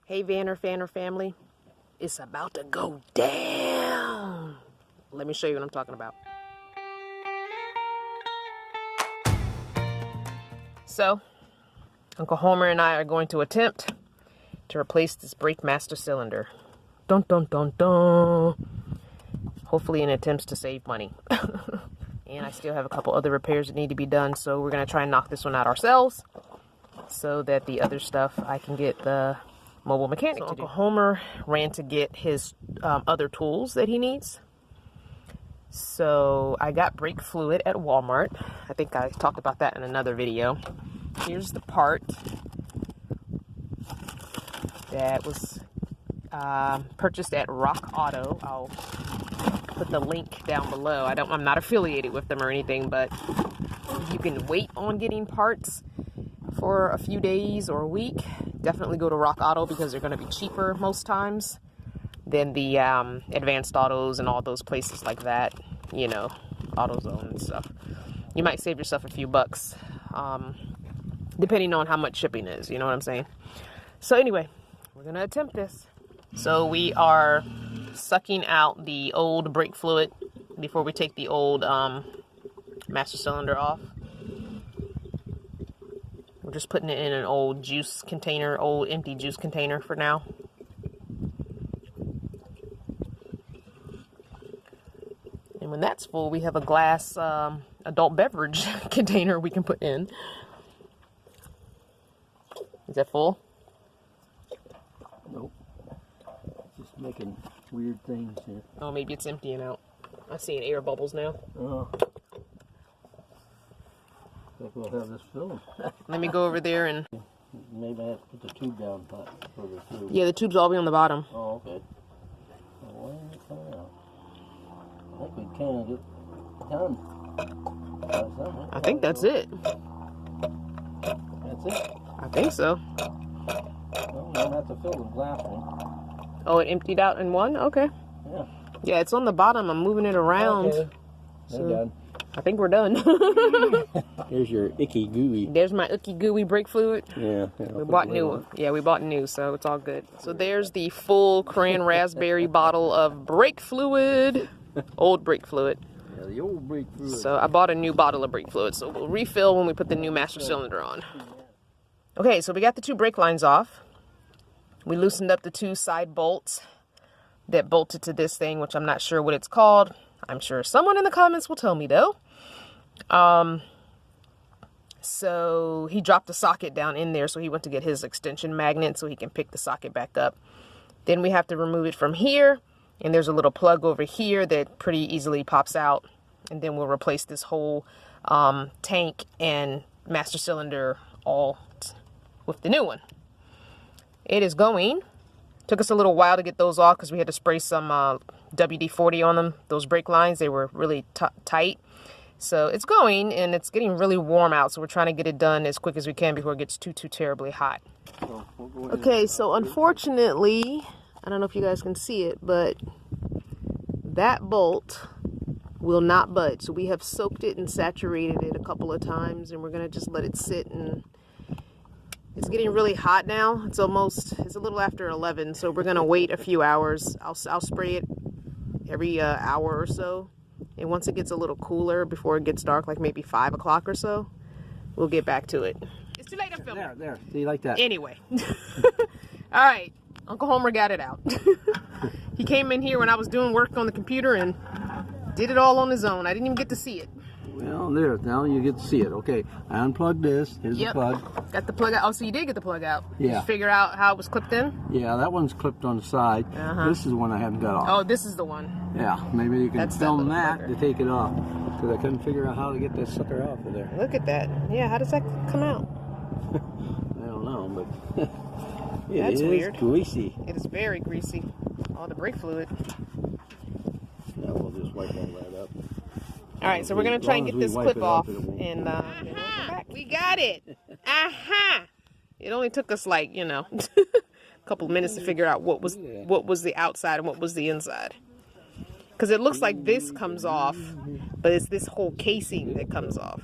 Hey Vanner family, it's about to go down. Let me show you what I'm talking about. So, Uncle Homer and I are going to attempt to replace this brake master cylinder. Dun dun dun dun. Hopefully in attempts to save money. And I still have a couple other repairs that need to be done, so we're going to try and knock this one out ourselves so that the other stuff I can get the mobile mechanic to do. Uncle Homer ran to get his other tools that he needs. So I got brake fluid at Walmart. I think I talked about that in another video. Here's the part that was purchased at Rock Auto. I'll put the link down below. I'm not affiliated with them or anything, but if you can wait on getting parts for a few days or a week, definitely go to Rock Auto because they're going to be cheaper most times than the Advanced Autos and all those places like that, you know, AutoZone and stuff. You might save yourself a few bucks, depending on how much shipping is, you know what I'm saying? So anyway, we're going to attempt this. So we are sucking out the old brake fluid before we take the old master cylinder off. We're just putting it in an old juice container, old empty juice container for now. And when that's full, we have a glass adult beverage container we can put in. Is that full? Nope. Just making weird things here. Oh, maybe it's emptying out. I'm seeing air bubbles now. Oh. I think we'll have this filled. Let me go over there and... Maybe I have to put the tube down for the tube. Yeah, the tube's all the way on the bottom. Oh, okay. Well, when is it coming out? I think we can get it done. I think that's it. That's it? I think so. Well, we don't have to fill the glass one. Oh, it emptied out in one? Okay. Yeah. Yeah, it's on the bottom. I'm moving it around. Okay. So Done. I think we're done. Here's your icky gooey. There's my icky gooey brake fluid. Yeah. We bought new. Yeah, we bought new, so it's all good. So there's the full cran raspberry bottle of brake fluid. Old brake fluid. Yeah, the old brake fluid. So I bought a new bottle of brake fluid, so we'll refill when we put the new master cylinder on. Okay, so we got the two brake lines off. We loosened up the two side bolts that bolted to this thing, which I'm not sure what it's called. I'm sure someone in the comments will tell me though. So he dropped the socket down in there, so he went to get his extension magnet so he can pick the socket back up. Then we have to remove it from here, and there's a little plug over here that pretty easily pops out, and then we'll replace this whole tank and master cylinder all with the new one. It is going. Took us a little while to get those off because we had to spray some WD-40 on them. Those brake lines, they were really tight. So it's going, and it's getting really warm out, so we're trying to get it done as quick as we can before it gets too terribly hot. Okay, so unfortunately, I don't know if you guys can see it, but that bolt will not budge. So we have soaked it and saturated it a couple of times, and we're going to just let it sit. And it's getting really hot now. It's a little after 11, so we're going to wait a few hours. I'll spray it every hour or so. And once it gets a little cooler before it gets dark, like maybe 5 o'clock or so, we'll get back to it. It's too late to film. There. Do you like that? Anyway. All right. Uncle Homer got it out. He came in here when I was doing work on the computer and did it all on his own. I didn't even get to see it. Well, there. Now you get to see it. Okay. I unplugged this. Here's the plug. Got the plug out. Oh, so you did get the plug out. Yeah. Did you figure out how it was clipped in? Yeah, that one's clipped on the side. This is the one I haven't got off. Oh, this is the one. Yeah, maybe you can film that to take it off. Because I couldn't figure out how to get this sucker off of there. Look at that. Yeah, how does that come out? I don't know, but That's weird. Greasy. It is very greasy. All the brake fluid. Now we'll just wipe all that up. All right, so we're going to try and get this clip off. And we got it. It only took us like, a couple of minutes to figure out what was the outside and what was the inside. Because it looks like this comes off, but it's this whole casing that comes off.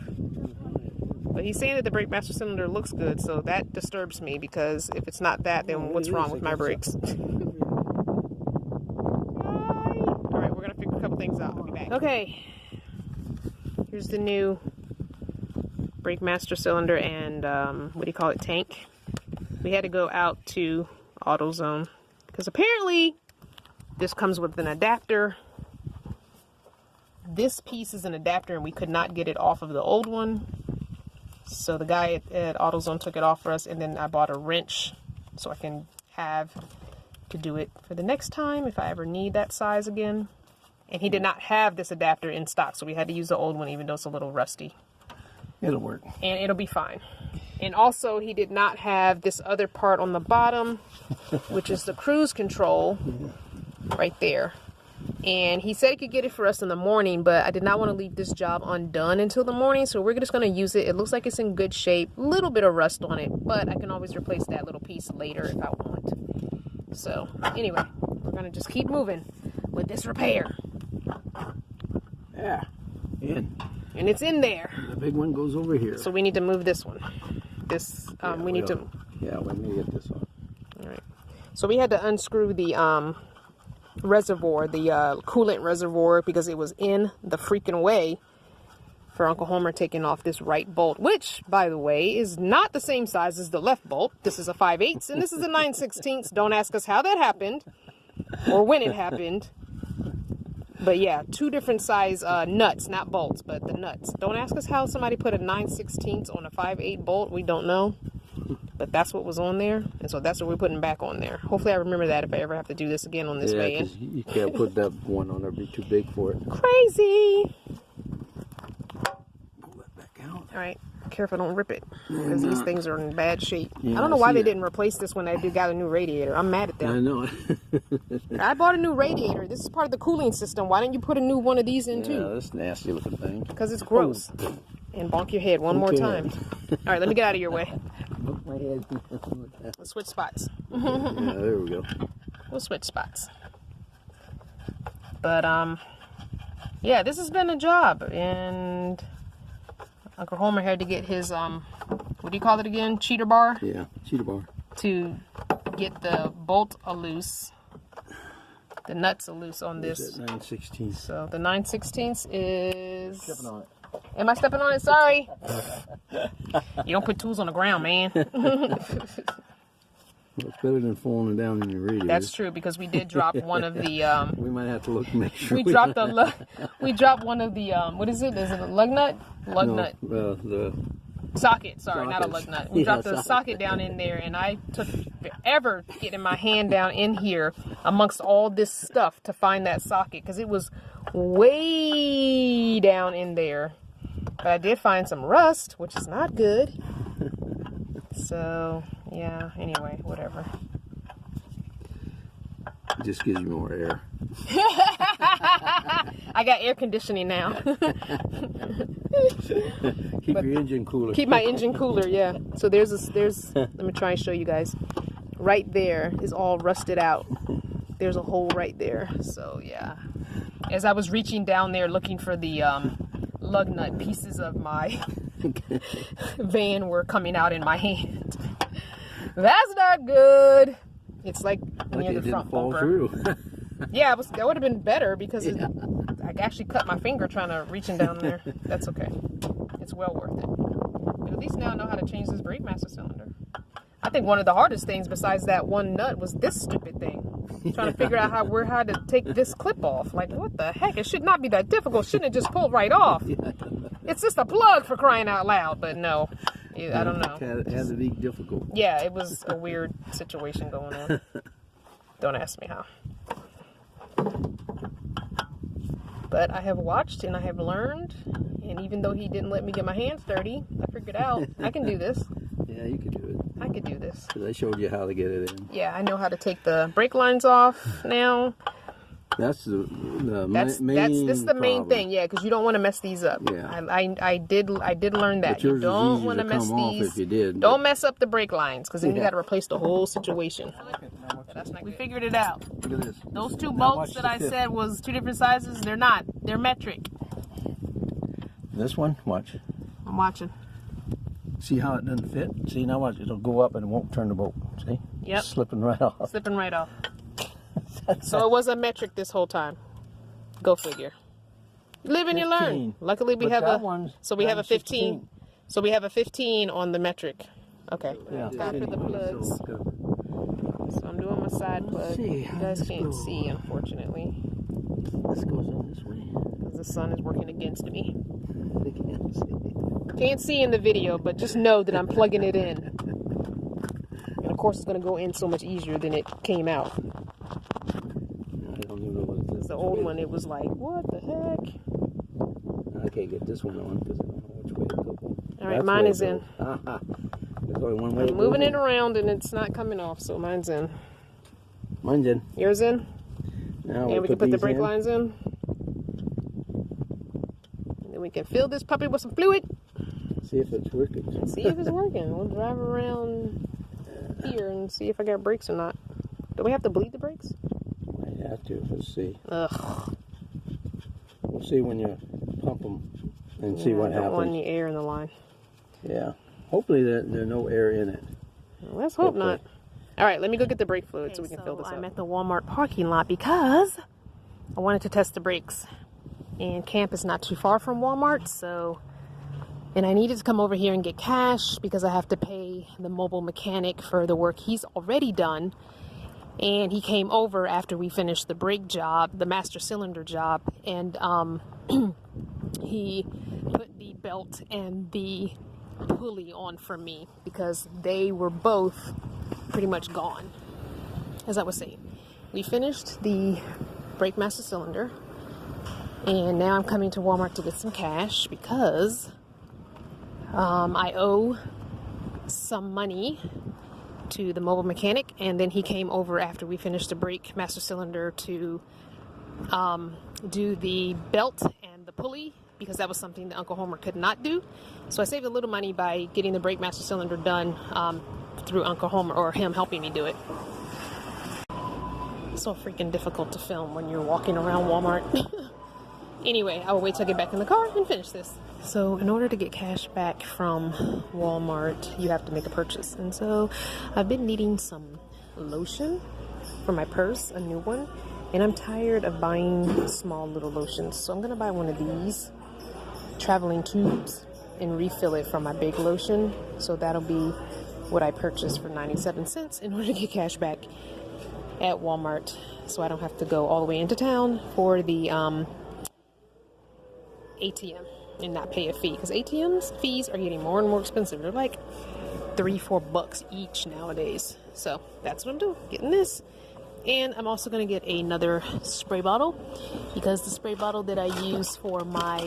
But he's saying that the brake master cylinder looks good, so that disturbs me, because if it's not that, then what's wrong with my brakes? Alright, we're gonna figure a couple things out. I'll be back. Okay. Here's the new brake master cylinder and what do you call it, tank. We had to go out to AutoZone because apparently this comes with an adapter. This piece is an adapter and we could not get it off of the old one. So the guy at AutoZone took it off for us, and then I bought a wrench so I can have to do it for the next time if I ever need that size again. And he did not have this adapter in stock, so we had to use the old one even though it's a little rusty. It'll work. And it'll be fine. And also he did not have this other part on the bottom, which is the cruise control right there. And he said he could get it for us in the morning, but I did not want to leave this job undone until the morning, so we're just going to use it. It looks like it's in good shape, a little bit of rust on it, but I can always replace that little piece later if I want. So anyway, we're going to just keep moving with this repair. Yeah, in. And it's in there. The big one goes over here. So we need to move this one. This we need to. Yeah, we need to get this one. All right. So we had to unscrew the reservoir, the coolant reservoir, because it was in the freaking way for Uncle Homer taking off this right bolt, which, by the way, is not the same size as the left bolt. This is a 5/8 and this is a 9/16. Don't ask us how that happened or when it happened. But yeah, two different size nuts, not bolts, but the nuts. Don't ask us how somebody put a 9/16 on a 5/8 bolt. We don't know. But that's what was on there. And so that's what we're putting back on there. Hopefully I remember that if I ever have to do this again on this way in. Yeah, you can't put that one on there. It'd be too big for it. Crazy. Pull that back out. All right. Careful, don't rip it. Because these things are in bad shape. Yeah, I don't know why they didn't replace this when they got a new radiator. I'm mad at them. I know. I bought a new radiator. This is part of the cooling system. Why didn't you put a new one of these in too? Yeah, this nasty looking thing. Because it's gross. And bonk your head one more time. All right, let me get out of your way. My head. Let's switch spots. Yeah, there we go. We'll switch spots. But yeah, this has been a job, and Uncle Homer had to get his what do you call it again? Cheater bar? Yeah, cheater bar. To get the bolt loose. The nuts are loose on this. 9/16. So the 9/16 is. Stepping on it. Am I stepping on it? Sorry. You don't put tools on the ground, man. Well, it's better than falling down in your radiator. That's true, because we did drop one of the. We might have to look and make sure. We dropped we dropped one of the. What is it? Is it a lug nut? Lug nut. The socket. Sorry, not a sockets. lug nut. We dropped the socket down in there, and I took forever getting my hand down in here amongst all this stuff to find that socket, because it was way down in there. But I did find some rust, which is not good. So, yeah, anyway, whatever. it just gives you more air. I got air conditioning now. Keep your engine cooler. Keep my engine cooler, yeah. So there's let me try and show you guys. Right there is all rusted out. There's a hole right there. So, yeah. As I was reaching down there looking for the lug nut, pieces of my van were coming out in my hand. That's not good. It's like near the front bumper. Through. Yeah, that would have been better, because I actually cut my finger trying to reaching down there. That's okay. It's well worth it. But at least now I know how to change this brake master cylinder. I think one of the hardest things besides that one nut was this stupid thing. Trying to figure out how to take this clip off. Like, what the heck? It should not be that difficult. Shouldn't it just pull right off? It's just a plug, for crying out loud. But no, I don't know. It had to be difficult. Yeah, it was a weird situation going on. Don't ask me how. But I have watched and I have learned. And even though he didn't let me get my hands dirty, I figured out I can do this. Yeah, you could do it. I could do this. Because I showed you how to get it in. Yeah, I know how to take the brake lines off now. That's the main This is the main thing, yeah, because you don't want to mess these up. Yeah. I did learn that. You don't want to mess these. If you did, don't mess up the brake lines, because then you got to replace the whole situation. We figured it out. Look at this. Those two bolts that I said was two different sizes, they're not. They're metric. This one? Watch. I'm watching. See how it doesn't fit? See, now watch, it'll go up and it won't turn the boat. See? Yep. Slipping right off. Slipping right off. So it was a metric this whole time. Go figure. Live and you learn. Luckily we have we have a 15. So we have a 15 on the metric. Okay. Yeah. Time for the plugs. So I'm doing my side plug. You guys can't see, unfortunately. This goes on this way. Because the sun is working against me. They can't see. Can't see in the video, but just know that I'm plugging it in. And of course it's going to go in so much easier than it came out. I don't even know what it is. The old one, it was like, what the heck? I can't get this one on because I don't know which way to go. All right, mine is in. There's only one way. I'm moving it around and it's not coming off, so mine's in. Mine's in. Yours in? Now and we can put the brake lines in. And then we can fill this puppy with some fluid. See if it's working. See if it's working. We'll drive around here and see if I got brakes or not. Do we have to bleed the brakes? Might have to. Let's see. Ugh. We'll see when you pump them and see what happens. I don't want any air in the line. Yeah. Hopefully there's no air in it. Well, let's hope not. All right, let me go get the brake fluid so we can fill this up. I'm at the Walmart parking lot because I wanted to test the brakes. And camp is not too far from Walmart, and I needed to come over here and get cash because I have to pay the mobile mechanic for the work he's already done. And he came over after we finished the brake job, the master cylinder job, and he put the belt and the pulley on for me because they were both pretty much gone. As I was saying, we finished the brake master cylinder, and now I'm coming to Walmart to get some cash because I owe some money to the mobile mechanic, and then he came over after we finished the brake master cylinder to do the belt and the pulley because that was something that Uncle Homer could not do. So I saved a little money by getting the brake master cylinder done through Uncle Homer, or him helping me do it. It's so freaking difficult to film when you're walking around Walmart. Anyway, I will wait till I get back in the car and finish this. So in order to get cash back from Walmart, you have to make a purchase. And so I've been needing some lotion for my purse, a new one. And I'm tired of buying small little lotions. So I'm going to buy one of these traveling tubes and refill it from my big lotion. So that'll be what I purchased for 97 cents in order to get cash back at Walmart. So I don't have to go all the way into town for the ATM and not pay a fee, because ATM's fees are getting more and more expensive. They're like $3-4 each nowadays. So that's what I'm doing, getting this. And I'm also going to get another spray bottle because the spray bottle that I use for my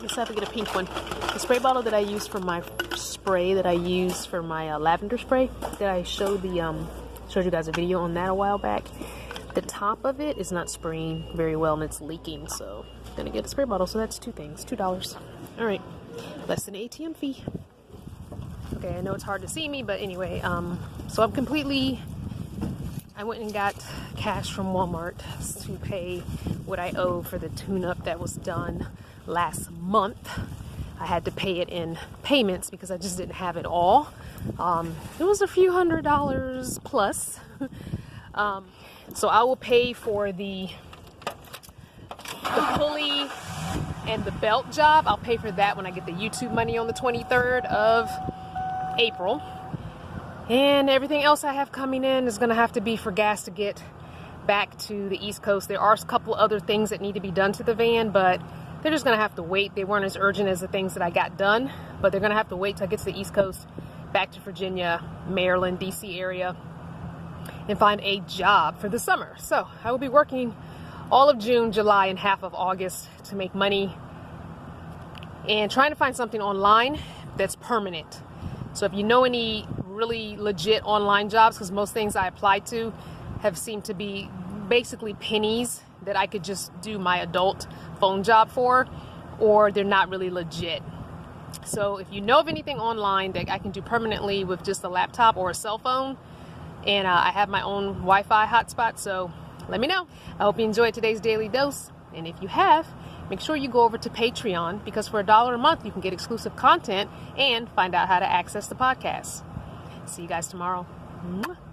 let's have to get a pink one. The spray bottle that I use for my spray, that I use for my lavender spray, that I showed you guys a video on that a while back. The top of it is not spraying very well and it's leaking, so I'm gonna get a spray bottle. So that's two things, $2. All right, less than an ATM fee. Okay, I know it's hard to see me, but anyway, so I went and got cash from Walmart to pay what I owe for the tune-up that was done last month. I had to pay it in payments because I just didn't have it all. It was a few $100 plus. So I will pay for the pulley and the belt job. I'll pay for that when I get the YouTube money on the 23rd of April. And everything else I have coming in is going to have to be for gas to get back to the East Coast. There are a couple other things that need to be done to the van, but they're just going to have to wait. They weren't as urgent as the things that I got done, but they're going to have to wait till I get to the East Coast, back to Virginia, Maryland, DC area, and find a job for the summer. So I will be working all of June, July, and half of August to make money and trying to find something online that's permanent. So if you know any really legit online jobs, because most things I applied to have seemed to be basically pennies that I could just do my adult phone job for, or they're not really legit. So if you know of anything online that I can do permanently with just a laptop or a cell phone, and I have my own Wi-Fi hotspot, so let me know. I hope you enjoyed today's daily dose, and if you have, make sure you go over to Patreon, because for $1 a month, you can get exclusive content and find out how to access the podcast. See you guys tomorrow. Mwah.